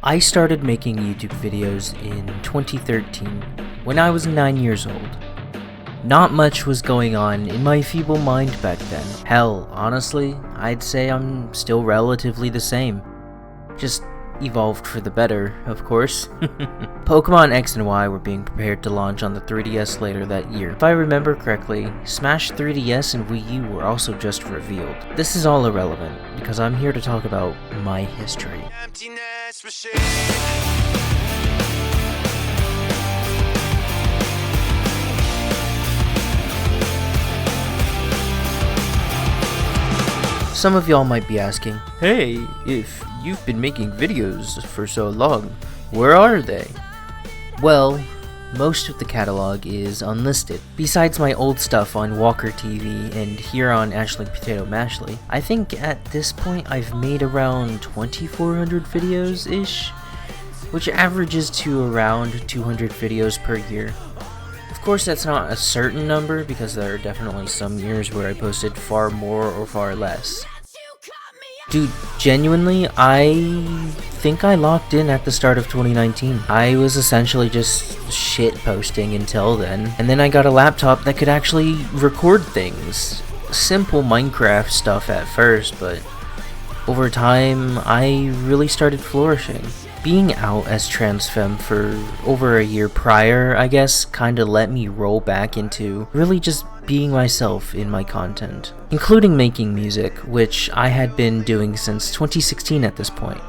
I started making YouTube videos in 2013 when I was 9 years old. Not much was going on in my feeble mind back then. Hell, honestly, I'd say I'm still relatively the same. Just evolved for the better, of course. Pokemon X and Y were being prepared to launch on the 3DS later that year. If I remember correctly, Smash 3DS and Wii U were also just revealed. This is all irrelevant, because I'm here to talk about my history. Some of y'all might be asking, hey, if you've been making videos for so long, where are they? Well, most of the catalog is unlisted. Besides my old stuff on Walker TV and here on Ashley Potato Mashley, I think at this point I've made around 2,400 videos-ish, which averages to around 200 videos per year. Of course, that's not a certain number because there are definitely some years where I posted far more or far less. Dude, genuinely, I think I locked in at the start of 2019. I was essentially just shit posting until then, and then I got a laptop that could actually record things. Simple Minecraft stuff at first, but over time, I really started flourishing. Being out as trans femme for over a year prior, I guess, kinda let me roll back into really just being myself in my content, including making music, which I had been doing since 2016 at this point,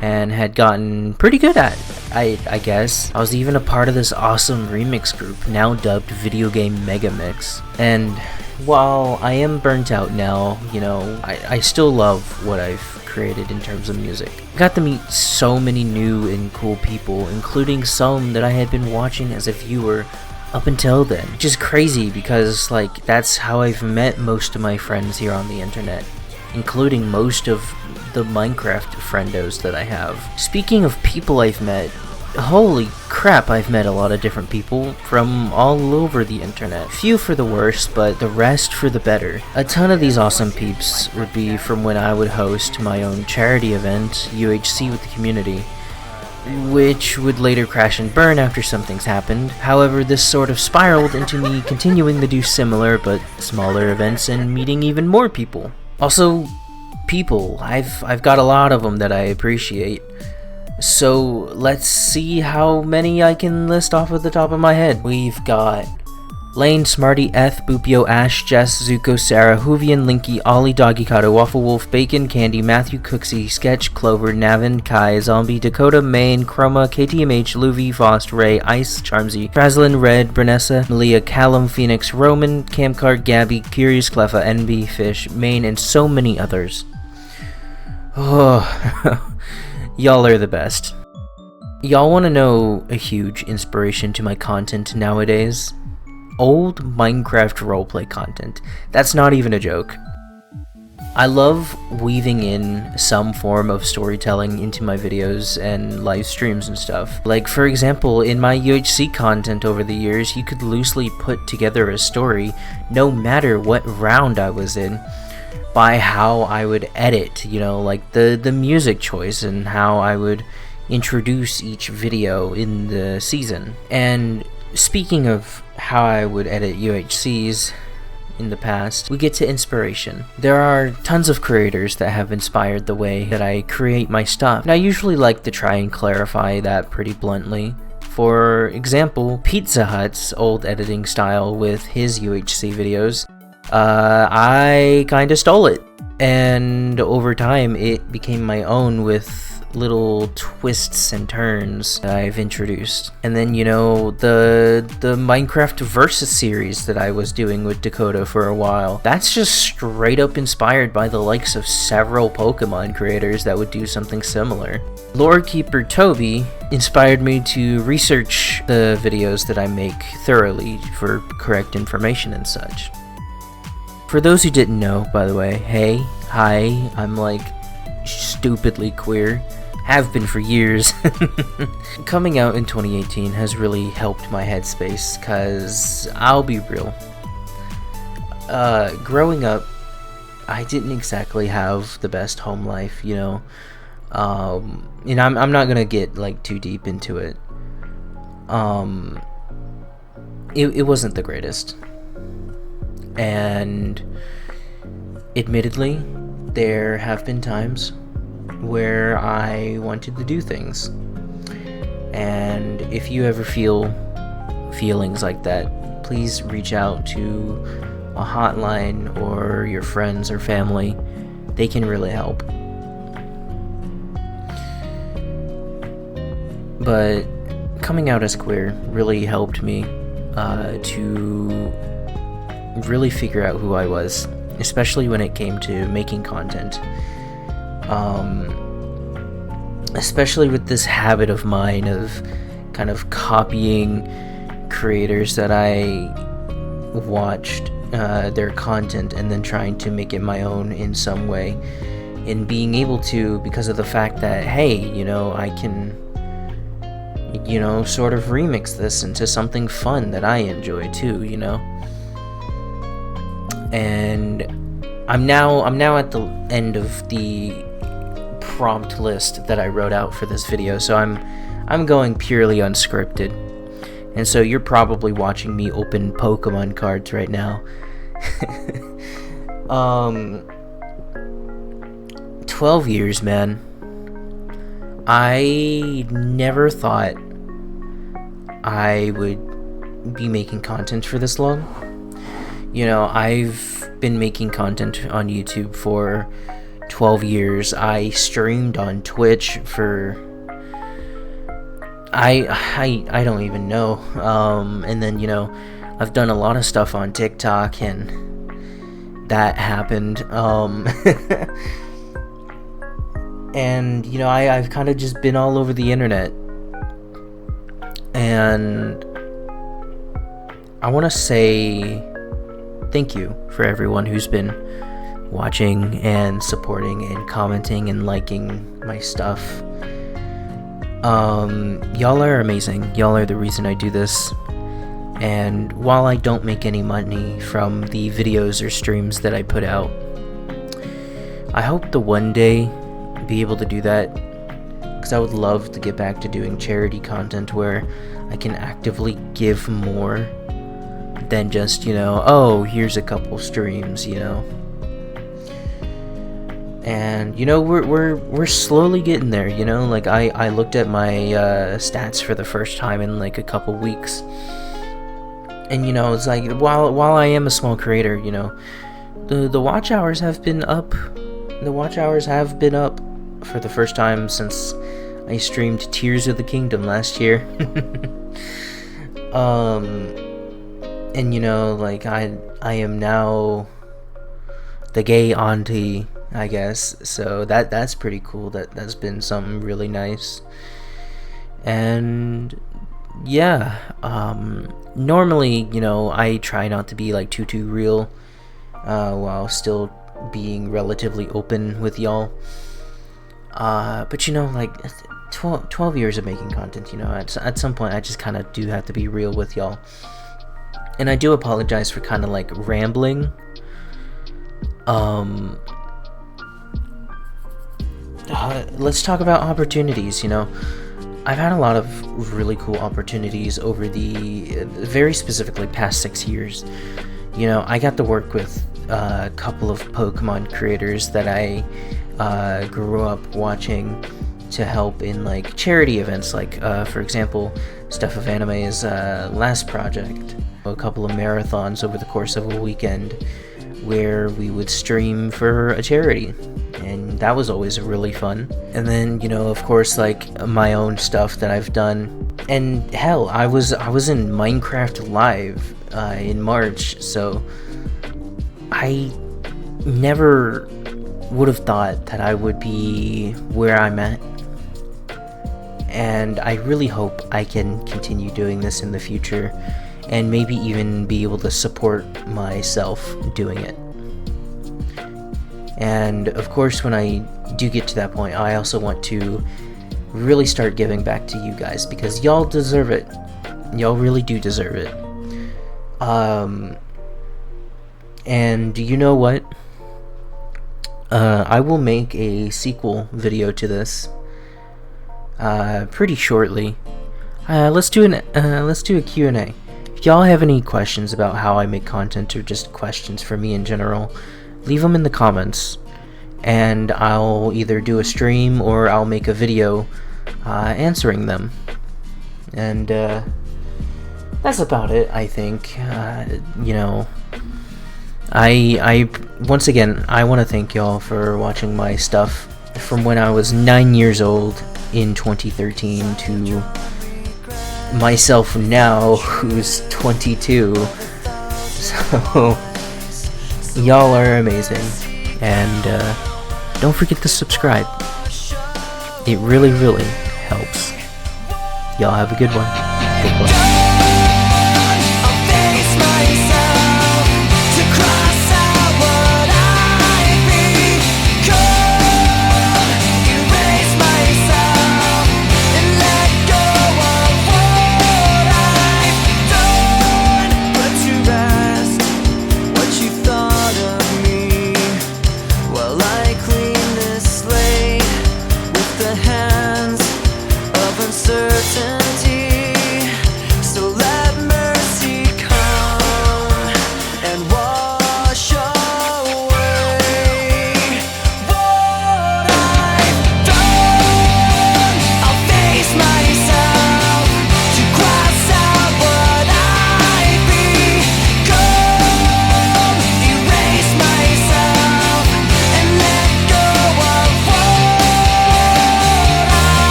and had gotten pretty good at, I guess. I was even a part of this awesome remix group, now dubbed Video Game Megamix, and while I am burnt out now, you know, I still love what I've created in terms of music. I got to meet so many new and cool people, including some that I had been watching as a viewer up until then. Which is crazy because, like, that's how I've met most of my friends here on the internet, including most of the Minecraft friendos that I have. Speaking of people I've met, holy crap, I've met a lot of different people from all over the internet. Few for the worse, but the rest for the better. A ton of these awesome peeps would be from when I would host my own charity event, UHC with the community, which would later crash and burn after some things happened. However, this sort of spiraled into me continuing to do similar but smaller events and meeting even more people. Also, people. I've got a lot of them that I appreciate. So let's see how many I can list off at the top of my head. We've got Lane, Smarty, Eth, Boopio, Ash, Jess, Zuko, Sarah, Hoovian, Linky, Ollie, Doggy Kato, Waffle Wolf, Bacon, Candy, Matthew, Cooksy, Sketch, Clover, Navin, Kai, Zombie, Dakota, Maine, Chroma, KTMH, Luvi, Fost, Ray, Ice, Charmsy, Fraslin, Red, Brenessa, Malia, Callum, Phoenix, Roman, Camcard, Gabby, Curious, Cleffa, NB, Fish, Maine, and so many others. Oh... Y'all are the best. Y'all want to know a huge inspiration to my content nowadays? Old Minecraft roleplay content. That's not even a joke. I love weaving in some form of storytelling into my videos and live streams and stuff. Like, for example, in my UHC content over the years, you could loosely put together a story no matter what round I was in, by how I would edit, you know, like the music choice and how I would introduce each video in the season. And speaking of how I would edit UHCs in the past, we get to inspiration. There are tons of creators that have inspired the way that I create my stuff, and I usually like to try and clarify that pretty bluntly. For example, Pizza Hut's old editing style with his UHC videos, I kinda stole it, and over time it became my own with little twists and turns that I've introduced. And then, you know, the Minecraft Versus series that I was doing with Dakota for a while, that's just straight up inspired by the likes of several Pokemon creators that would do something similar. Lore Keeper Toby inspired me to research the videos that I make thoroughly for correct information and such. For those who didn't know, by the way, hey, hi, I'm like stupidly queer. Have been for years. Coming out in 2018 has really helped my headspace, cause I'll be real. Growing up, I didn't exactly have the best home life, you know. And I'm not gonna get like too deep into it. It wasn't the greatest, and admittedly, there have been times where I wanted to do things, and if you ever feel feelings like that, please reach out to a hotline or your friends or family. They can really help. But coming out as queer really helped me to really figure out who I was, especially when it came to making content. Especially with this habit of mine of kind of copying creators that I watched their content and then trying to make it my own in some way, and being able to, because of the fact that, hey, you know, I can, you know, sort of remix this into something fun that I enjoy too, you know. And I'm now at the end of the prompt list that I wrote out for this video, so I'm going purely unscripted. And so you're probably watching me open Pokemon cards right now. 12 years, man. I never thought I would be making content for this long. You know, I've been making content on YouTube for 12 years. I streamed on Twitch for I don't even know. And then, you know, I've done a lot of stuff on TikTok, and that happened. And, you know, I've kind of just been all over the internet. And I want to say thank you for everyone who's been watching and supporting and commenting and liking my stuff. Y'all are amazing. Y'all are the reason I do this. And while I don't make any money from the videos or streams that I put out, I hope to one day be able to do that, because I would love to get back to doing charity content where I can actively give more than just, you know, oh, here's a couple streams, you know. And, you know, we're slowly getting there, you know. Like, I looked at my stats for the first time in like a couple weeks, and, you know, it's like, while I am a small creator, you know, the watch hours have been up. The watch hours have been up for the first time since I streamed Tears of the Kingdom last year. And, you know, like, I am now the gay auntie, I guess. So that's pretty cool. That's been something really nice. And yeah, normally, you know, I try not to be like too real, while still being relatively open with y'all. But, you know, like 12 years of making content, you know, at some point I just kind of do have to be real with y'all. And I do apologize for kind of like rambling. Let's talk about opportunities, you know. I've had a lot of really cool opportunities over the very specifically past 6 years. You know, I got to work with a couple of Pokemon creators that I grew up watching to help in like charity events, like for example, Stuff of Anime's last project. A couple of marathons over the course of a weekend where we would stream for a charity, and that was always really fun. And then, you know, of course, like my own stuff that I've done. And hell, I was in Minecraft Live in March, so I never would have thought that I would be where I'm at. And I really hope I can continue doing this in the future, and maybe even be able to support myself doing it. And of course, when I do get to that point, I also want to really start giving back to you guys, because y'all deserve it. Y'all really do deserve it. And you know what? I will make a sequel video to this pretty shortly. Let's do a Q&A. If y'all have any questions about how I make content or just questions for me in general, leave them in the comments, and I'll either do a stream or I'll make a video answering them. And that's about it, I think. You know, I once again, I want to thank y'all for watching my stuff from when I was 9 years old in 2013 to myself now, who's 22. So y'all are amazing, and don't forget to subscribe. It really helps. Y'all have a good one. Goodbye.